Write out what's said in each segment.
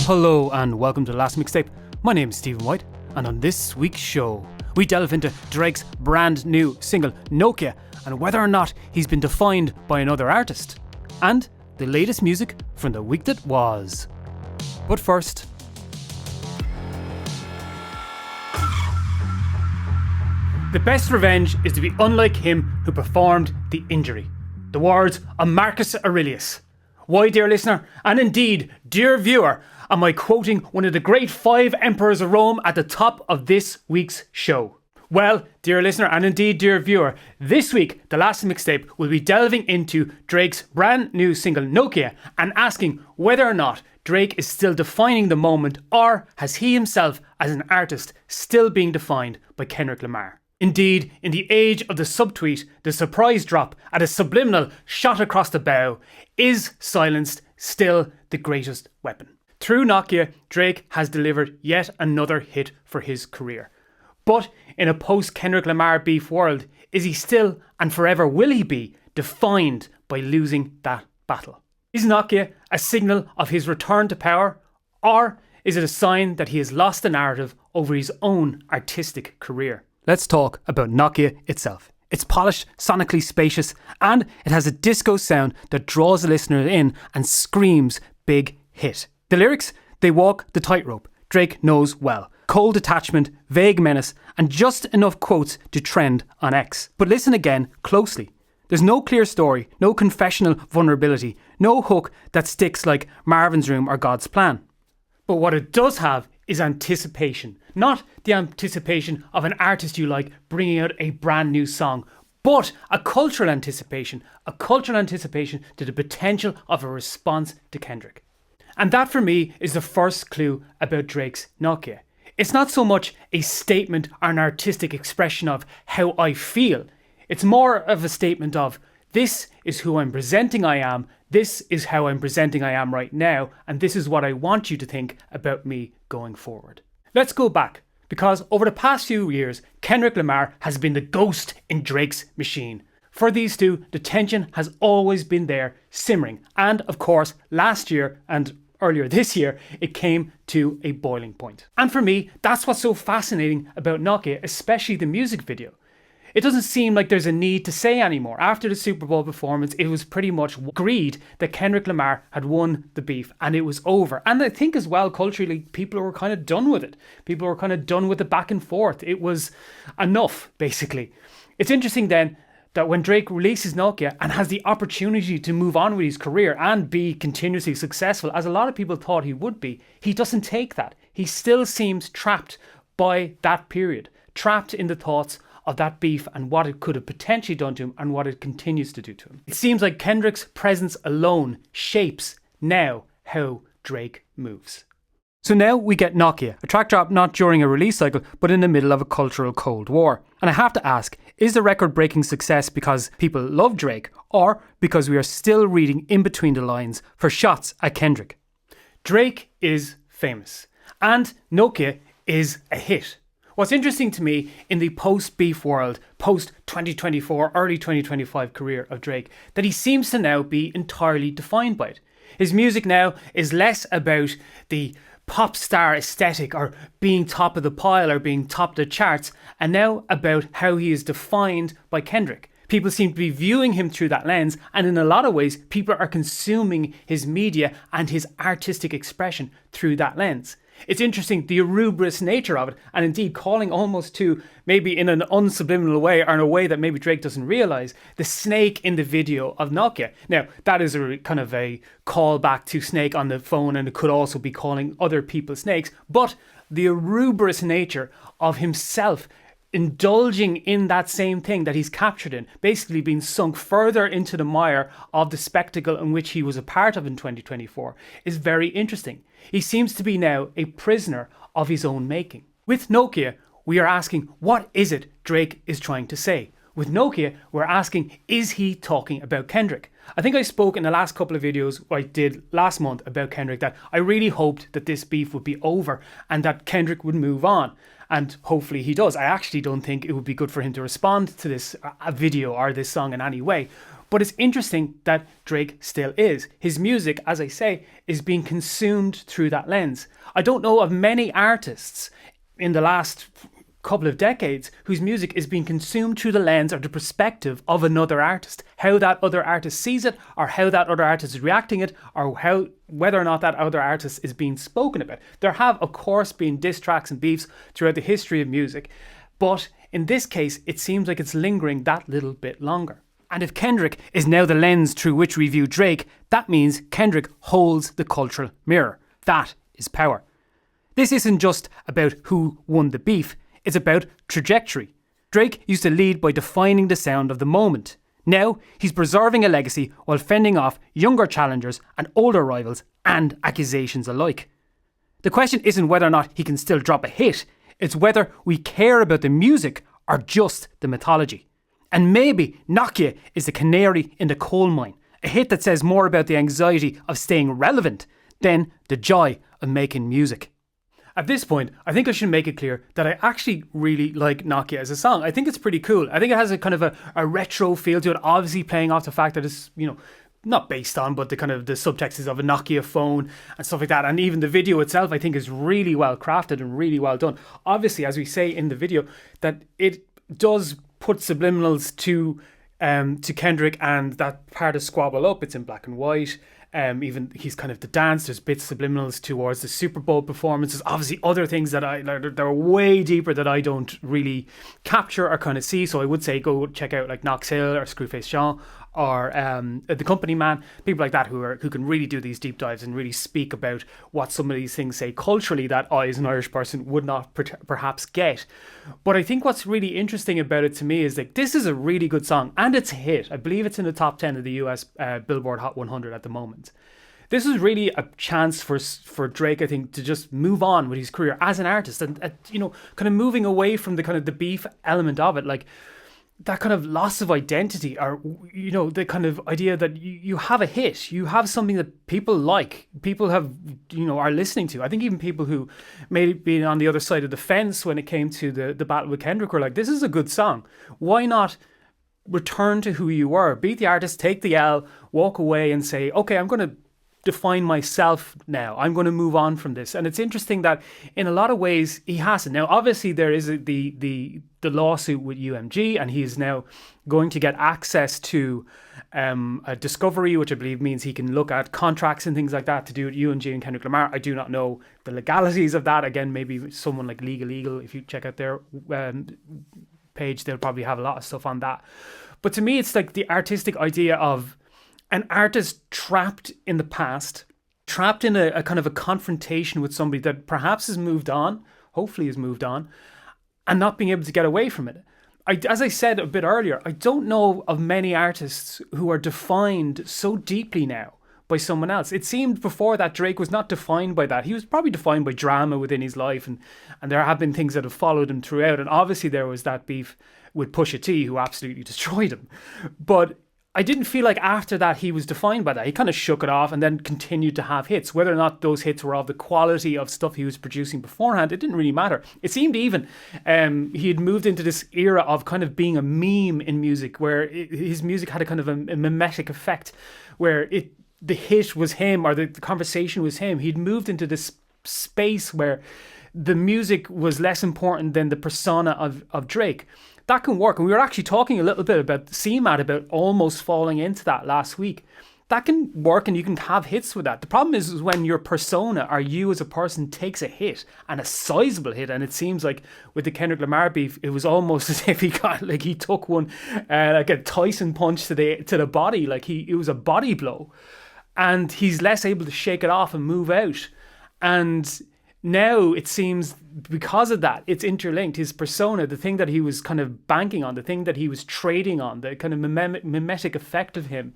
Hello and welcome to The Last Mixtape. My name is Stephen White, and on this week's show, we delve into Drake's brand new single Nokia and whether or not he's been defined by another artist, and the latest music from the week that was. But first, the best revenge is to be unlike him who performed the injury. The words of Marcus Aurelius. Why, dear listener, and indeed, dear viewer, am I quoting one of the great 5 emperors of Rome at the top of this week's show? Well, dear listener, and indeed, dear viewer, this week, The Last Mixtape will be delving into Drake's brand new single Nokia and asking whether or not Drake is still defining the moment, or has he himself as an artist still being defined by Kendrick Lamar? Indeed, in the age of the subtweet, the surprise drop at a subliminal shot across the bow, is silence still the greatest weapon? Through Nokia, Drake has delivered yet another hit for his career. But in a post-Kendrick Lamar beef world, is he still, and forever will he be, defined by losing that battle? Is Nokia a signal of his return to power, or is it a sign that he has lost the narrative over his own artistic career? Let's talk about Nokia itself. It's polished, sonically spacious, and it has a disco sound that draws the listener in and screams big hit. The lyrics, they walk the tightrope. Drake knows well. Cold detachment, vague menace, and just enough quotes to trend on X. But listen again closely. There's no clear story, no confessional vulnerability, no hook that sticks like Marvin's Room or God's Plan. But what it does have is anticipation. Not the anticipation of an artist you like bringing out a brand new song, but a cultural anticipation to the potential of a response to Kendrick. And that for me is the first clue about Drake's Nokia. It's not so much a statement or an artistic expression of how I feel. It's more of a statement of, this is who I'm presenting I am, this is how I'm presenting I am right now, and this is what I want you to think about me going forward. Let's go back, because over the past few years, Kendrick Lamar has been the ghost in Drake's machine. For these two, the tension has always been there, simmering, and of course, last year and earlier this year, it came to a boiling point. And for me, that's what's so fascinating about Nokia, especially the music video. It doesn't seem like there's a need to say anymore. After the Super Bowl performance, it was pretty much agreed that Kendrick Lamar had won the beef and it was over. And I think as well, culturally, people were kind of done with it. People were kind of done with the back and forth. It was enough, basically. It's interesting then that when Drake releases Nokia and has the opportunity to move on with his career and be continuously successful, as a lot of people thought he would be, he doesn't take that. He still seems trapped by that period, trapped in the thoughts of that beef and what it could have potentially done to him and what it continues to do to him. It seems like Kendrick's presence alone shapes now how Drake moves. So now we get Nokia, a track drop not during a release cycle, but in the middle of a cultural Cold War. And I have to ask, is the record-breaking success because people love Drake, or because we are still reading in between the lines for shots at Kendrick? Drake is famous, and Nokia is a hit. What's interesting to me in the post-beef world, post-2024, early 2025 career of Drake, that he seems to now be entirely defined by it. His music now is less about the pop star aesthetic or being top of the pile or being top of the charts, and now about how he is defined by Kendrick. People seem to be viewing him through that lens, and in a lot of ways, people are consuming his media and his artistic expression through that lens. It's interesting, the eruberous nature of it, and indeed calling almost to, maybe in an unsubliminal way, or in a way that maybe Drake doesn't realise, the snake in the video of Nokia. Now, that is a kind of a callback to Snake on the phone, and it could also be calling other people snakes, but the eruberous nature of himself indulging in that same thing that he's captured in, basically being sunk further into the mire of the spectacle in which he was a part of in 2024, is very interesting. He seems to be now a prisoner of his own making. With Nokia, we are asking, what is it Drake is trying to say? With Nokia, we're asking, is he talking about Kendrick? I think I spoke in the last couple of videos I did last month about Kendrick that I really hoped that this beef would be over and that Kendrick would move on. And hopefully he does. I actually don't think it would be good for him to respond to this video or this song in any way. But it's interesting that Drake still is. His music, as I say, is being consumed through that lens. I don't know of many artists in the last couple of decades whose music is being consumed through the lens or the perspective of another artist. How that other artist sees it, or how that other artist is reacting it, or how whether or not that other artist is being spoken about. There have, of course, been diss tracks and beefs throughout the history of music, but in this case, it seems like it's lingering that little bit longer. And if Kendrick is now the lens through which we view Drake, that means Kendrick holds the cultural mirror. That is power. This isn't just about who won the beef, it's about trajectory. Drake used to lead by defining the sound of the moment. Now, he's preserving a legacy while fending off younger challengers and older rivals and accusations alike. The question isn't whether or not he can still drop a hit, it's whether we care about the music or just the mythology. And maybe Nokia is the canary in the coal mine, a hit that says more about the anxiety of staying relevant than the joy of making music. At this point, I think I should make it clear that I actually really like Nokia as a song. I think it's pretty cool. I think it has a kind of a retro feel to it, obviously playing off the fact that it's, not based on, but the kind of the subtext is of a Nokia phone and stuff like that. And even the video itself, I think, is really well crafted and really well done. Obviously, as we say in the video, that it does put subliminals to Kendrick, and that part of Squabble Up, it's in black and white. Even he's kind of the dance, there's bits subliminals towards the Super Bowl performances, obviously other things that they're way deeper that I don't really capture or kind of see. So I would say go check out like Knox Hill or Screwface Jean or The Company Man, people like that who can really do these deep dives and really speak about what some of these things say culturally that I as an Irish person would not perhaps get. But I think what's really interesting about it to me is like this is a really good song and it's a hit. I believe it's in the top 10 of the US Billboard Hot 100 at the moment. This is really a chance for Drake, I think, to just move on with his career as an artist and kind of moving away from the kind of the beef element of it, like that kind of loss of identity, or the kind of idea that you have a hit, you have something that people like, people have are listening to. I think even people who may be on the other side of the fence when it came to the battle with Kendrick were like, this is a good song. Why not return to who you were, beat the artist, take the L, walk away and say, okay, I'm going to define myself now. I'm going to move on from this. And it's interesting that in a lot of ways he hasn't. Now, obviously there is the lawsuit with UMG, and he is now going to get access to a discovery, which I believe means he can look at contracts and things like that to do with UMG and Kendrick Lamar. I do not know the legalities of that. Again, maybe someone like Legal, if you check out their page, they'll probably have a lot of stuff on that. But to me, it's like the artistic idea of an artist trapped in the past, trapped in a kind of a confrontation with somebody that perhaps has moved on, hopefully has moved on, and not being able to get away from it. As I said a bit earlier, I don't know of many artists who are defined so deeply now by someone else. It seemed before that Drake was not defined by that. He was probably defined by drama within his life, and there have been things that have followed him throughout, and obviously there was that beef with Pusha T, who absolutely destroyed him. But I didn't feel like after that he was defined by that. He kind of shook it off and then continued to have hits. Whether or not those hits were of the quality of stuff he was producing beforehand, it didn't really matter. It seemed even he had moved into this era of kind of being a meme in music, where his music had a kind of a mimetic effect, where the hit was him, or the conversation was him. He'd moved into this space where the music was less important than the persona of Drake. That can work. And we were actually talking a little bit about CMAT, about almost falling into that last week. That can work and you can have hits with that. The problem is when your persona, or you as a person, takes a hit, and a sizable hit. And it seems like with the Kendrick Lamar beef, it was almost as if he took one like a Tyson punch to the body. Like it was a body blow, and he's less able to shake it off and move out. And now it seems because of that, it's interlinked. His persona, the thing that he was kind of banking on, the thing that he was trading on, the kind of mimetic effect of him,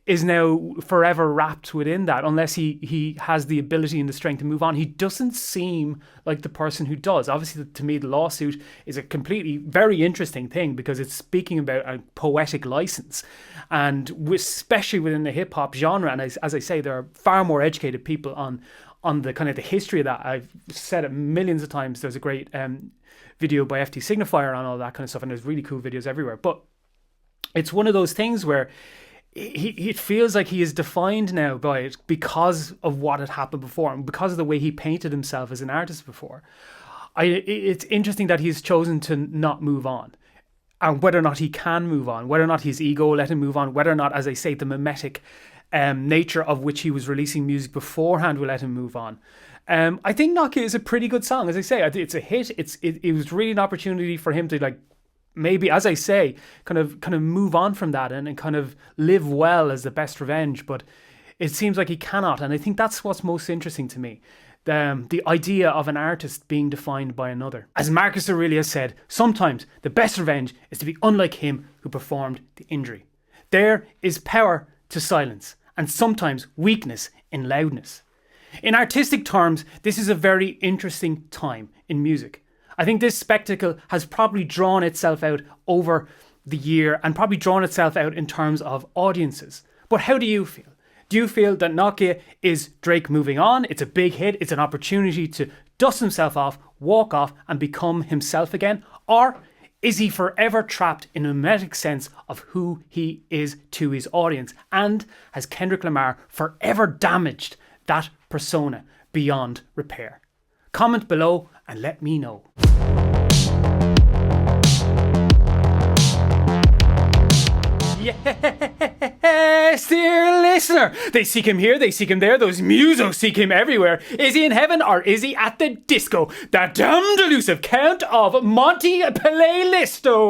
is now forever wrapped within that, unless he has the ability and the strength to move on. He doesn't seem like the person who does. Obviously, to me, the lawsuit is a completely very interesting thing, because it's speaking about a poetic license, and especially within the hip-hop genre. And as I say, there are far more educated people on the kind of the history of that. I've said it millions of times. There's a great video by FT Signifier on all that kind of stuff, and there's really cool videos everywhere. But it's one of those things where it feels like he is defined now by it because of what had happened before and because of the way he painted himself as an artist before. It's interesting that he's chosen to not move on. And whether or not he can move on, whether or not his ego let him move on, whether or not, as I say, the mimetic nature of which he was releasing music beforehand will let him move on. I think Nokia is a pretty good song. As I say, it's a hit. It was really an opportunity for him to, like, maybe, as I say, kind of move on from that and kind of live well as the best revenge. But it seems like he cannot. And I think that's what's most interesting to me. The idea of an artist being defined by another. As Marcus Aurelius said, sometimes the best revenge is to be unlike him who performed the injury. There is power to silence, and sometimes weakness in loudness. In artistic terms, this is a very interesting time in music. I think this spectacle has probably drawn itself out over the year and probably drawn itself out in terms of audiences. But how do you feel? Do you feel that Nokia is Drake moving on? It's a big hit. It's an opportunity to dust himself off, walk off, and become himself again? Or is he forever trapped in a mimetic sense of who he is to his audience? And has Kendrick Lamar forever damaged that persona beyond repair? Comment below and let me know. Yes, dear listener. They seek him here, they seek him there. Those musos seek him everywhere. Is he in heaven or is he at the disco? That damned elusive Count of Monte Playlisto.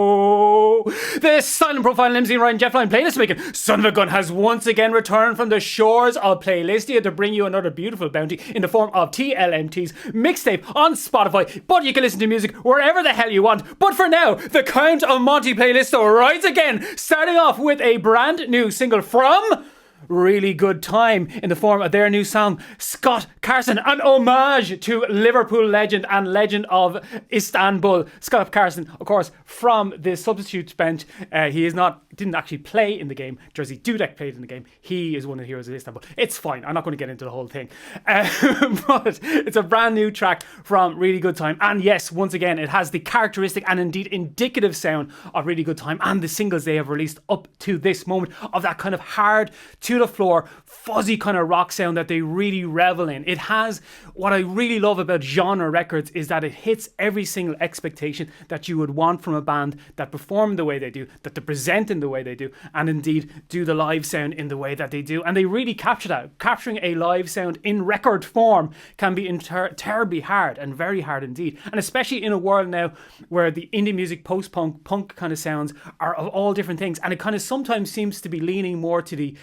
The silent profile limousine riding jet flying playlist making son of a gun has once again returned from the shores of Playlistia to bring you another beautiful bounty in the form of TLMT's mixtape on Spotify. But you can listen to music wherever the hell you want. But for now, the Count of Monte Playlisto rides again, starting off with a brand new single from Really Good Time in the form of their new song Scott Carson, an homage to Liverpool legend and legend of Istanbul, Scott Carson, of course, from the substitutes bench. He didn't actually play in the game. Jersey Dudek played in the game. He is one of the heroes of Istanbul. It's fine. I'm not going to get into the whole thing. But it's a brand new track from Really Good Time. And yes, once again, it has the characteristic and indeed indicative sound of Really Good Time and the singles they have released up to this moment of that kind of hard, to the floor, fuzzy kind of rock sound that they really revel in. It has, what I really love about genre records is that it hits every single expectation that you would want from a band that perform the way they do, that they present in the way they do, and indeed do the live sound in the way that they do. And they really capture that. Capturing a live sound in record form can be terribly hard and very hard indeed. And especially in a world now where the indie music, post-punk, punk kind of sounds are of all different things, and it kind of sometimes seems to be leaning more to the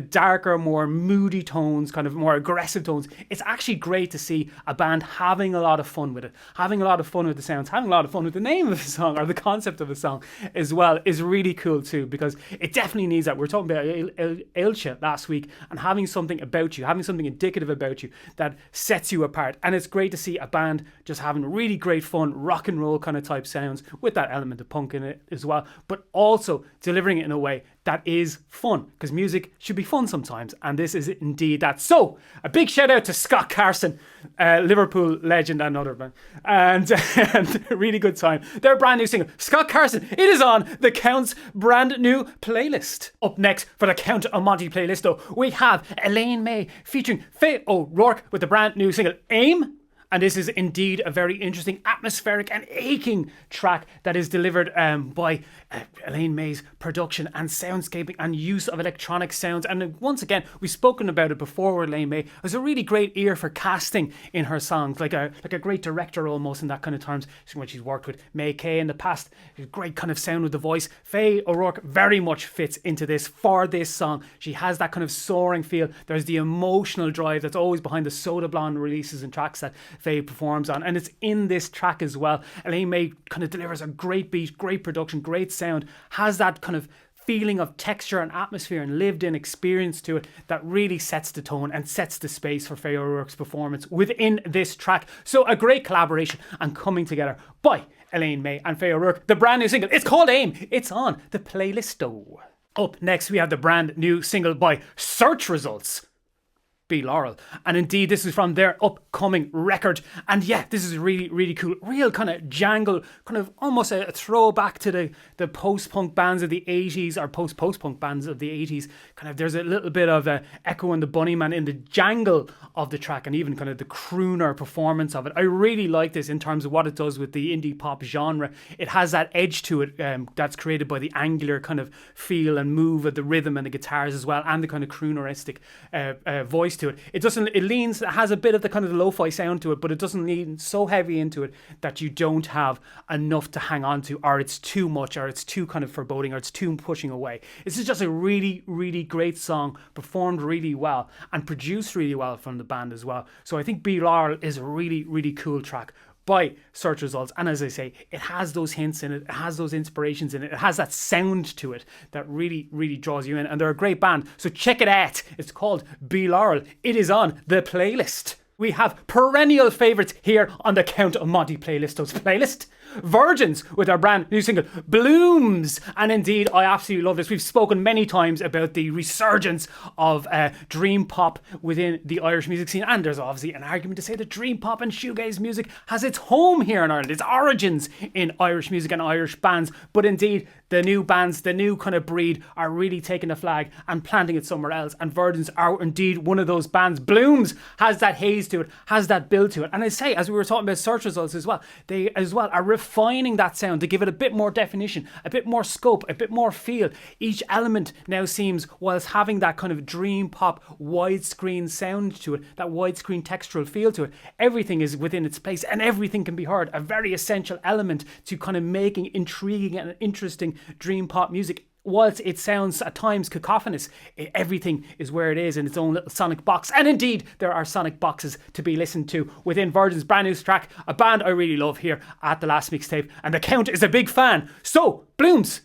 darker, more moody tones, kind of more aggressive tones. It's actually great to see a band having a lot of fun with it, having a lot of fun with the sounds, having a lot of fun with the name of the song or the concept of the song as well is really cool too, because it definitely needs that. We were talking about Elche last week and having something about you, having something indicative about you that sets you apart. And it's great to see a band just having really great fun, rock and roll kind of type sounds with that element of punk in it as well, but also delivering it in a way that is fun, because music should be fun sometimes, and this is indeed that. So, a big shout out to Scott Carson, Liverpool legend and other band, and Really Good Time. Their brand new single, Scott Carson, it is on the Count's brand new playlist. Up next for the Count of Monte playlist, though, we have Elaine May featuring Faye O'Rourke with the brand new single, Aim. And this is indeed a very interesting, atmospheric and aching track that is delivered by Elaine May's production and soundscaping and use of electronic sounds. And once again, we've spoken about it before with Elaine May. Has a really great ear for casting in her songs, like a great director almost in that kind of terms. When she's worked with May Kay in the past, great kind of sound with the voice. Faye O'Rourke very much fits into this for this song. She has that kind of soaring feel. There's the emotional drive that's always behind the Soda Blonde releases and tracks that Faye performs on, and it's in this track as well. Elaine May kind of delivers a great beat, great production, great sound, has that kind of feeling of texture and atmosphere and lived in experience to it that really sets the tone and sets the space for Faye O'Rourke's performance within this track. So a great collaboration and coming together by Elaine May and Faye O'Rourke. The brand new single, it's called Aim. It's on the playlist. Up next we have the brand new single by Search Results, Be Laurel. And indeed, this is from their upcoming record. And yeah, this is really, really cool. Real kind of jangle, kind of almost a throwback to the post-punk bands of the 80s, or post-punk bands of the 80s. Kind of, there's a little bit of Echo and the Bunnyman in the jangle of the track, and even kind of the crooner performance of it. I really like this in terms of what it does with the indie pop genre. It has that edge to it that's created by the angular kind of feel and move of the rhythm and the guitars as well, and the kind of crooneristic voice to it. It has a bit of the kind of the lo-fi sound to it, but it doesn't lean so heavy into it that you don't have enough to hang on to, or it's too much, or it's too kind of foreboding, or it's too pushing away. This is just a really, really great song, performed really well and produced really well from the band as well. So I think Be Laurel is a really, really cool track by Search Results, and as I say, it has those hints in it, it has those inspirations in it, it has that sound to it that really, really draws you in, and they're a great band, so check it out. It's called Be Laurel. It is on the playlist. We have perennial favourites here on the Count of Monty Playlisto's playlist. Virgins with our brand new single Blooms, and indeed I absolutely love this. We've spoken many times about the resurgence of dream pop within the Irish music scene, and there's obviously an argument to say that dream pop and shoegaze music has its home here in Ireland, its origins in Irish music and Irish bands, but indeed the new bands, the new kind of breed, are really taking the flag and planting it somewhere else, and Virgins are indeed one of those bands. Blooms has that haze to it, has that build to it, and I say, as we were talking about Search Results as well, they as well are refining that sound to give it a bit more definition, a bit more scope, a bit more feel. Each element now seems, whilst having that kind of dream pop widescreen sound to it, that widescreen textural feel to it, everything is within its place and everything can be heard. A very essential element to kind of making intriguing and interesting dream pop music. Whilst it sounds at times cacophonous, everything is where it is in its own little sonic box. And indeed, there are sonic boxes to be listened to within Virgin's brand new track, a band I really love here at The Last Mixtape, and the Count is a big fan. So, Blooms,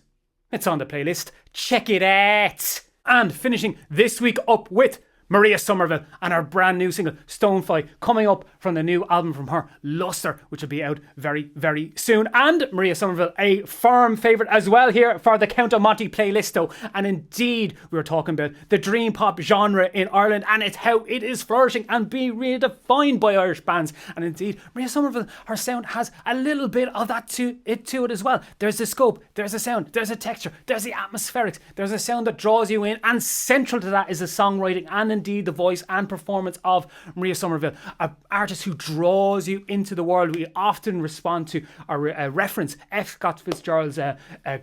it's on the playlist. Check it out. And finishing this week up with Maria Somerville and her brand new single Stonefly, coming up from the new album from her, Luster, which will be out very, very soon. And Maria Somerville, a firm favourite as well here for the Count of Monty playlisto. And indeed, we were talking about the dream pop genre in Ireland, and it's how it is flourishing and being redefined by Irish bands. And indeed, Maria Somerville, her sound has a little bit of that to it as well. There's the scope, there's a sound, there's a texture, there's the atmospherics, there's a sound that draws you in, and central to that is the songwriting and indeed the voice and performance of Maria Somerville, an artist who draws you into the world. We often respond to or reference F. Scott Fitzgerald's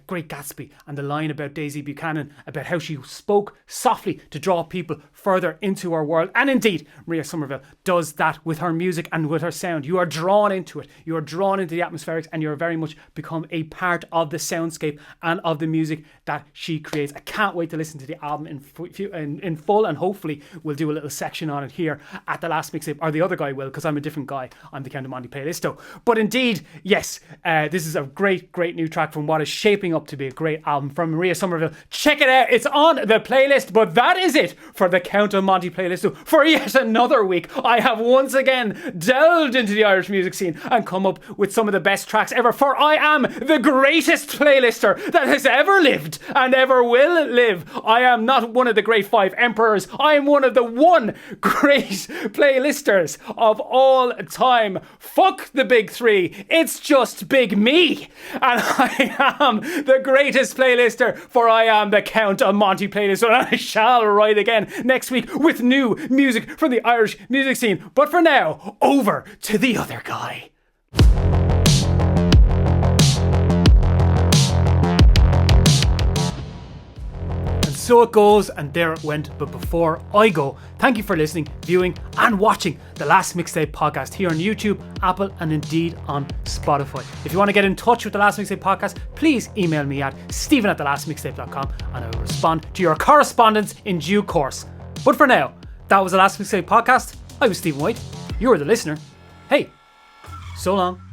Great Gatsby and the line about Daisy Buchanan, about how she spoke softly to draw people further into our world. And indeed, Maria Somerville does that with her music and with her sound. You are drawn into it, you are drawn into the atmospherics, and you're very much become a part of the soundscape and of the music that she creates. I can't wait to listen to the album in full, and hopefully we'll do a little section on it here at The Last Mixtape, or the other guy will, because I'm a different guy. I'm the Count of Monty playlisto. But indeed, yes, this is a great, great new track from what is shaping up to be a great album from Maria Somerville. Check it out, it's on the playlist. But that is it for the Count of Monty playlisto for yet another week. I have once again delved into the Irish music scene and come up with some of the best tracks ever, for I am the greatest playlister that has ever lived and ever will live. I am not one of the great five emperors, I am one of the one great playlisters of all time. Fuck the big three, it's just big me, and I am the greatest playlister, for I am the Count of Monty playlist, and I shall write again next week with new music from the Irish music scene. But for now, over to the other guy. So it goes, and there it went. But before I go, thank you for listening, viewing and watching the Last Mixtape podcast here on YouTube, Apple and indeed on Spotify. If you want to get in touch with the Last Mixtape podcast, please email me at stephen@thelastmixtape.com and I will respond to your correspondence in due course. But for now, that was the Last Mixtape podcast. I was Stephen White, you were the listener. Hey, so long.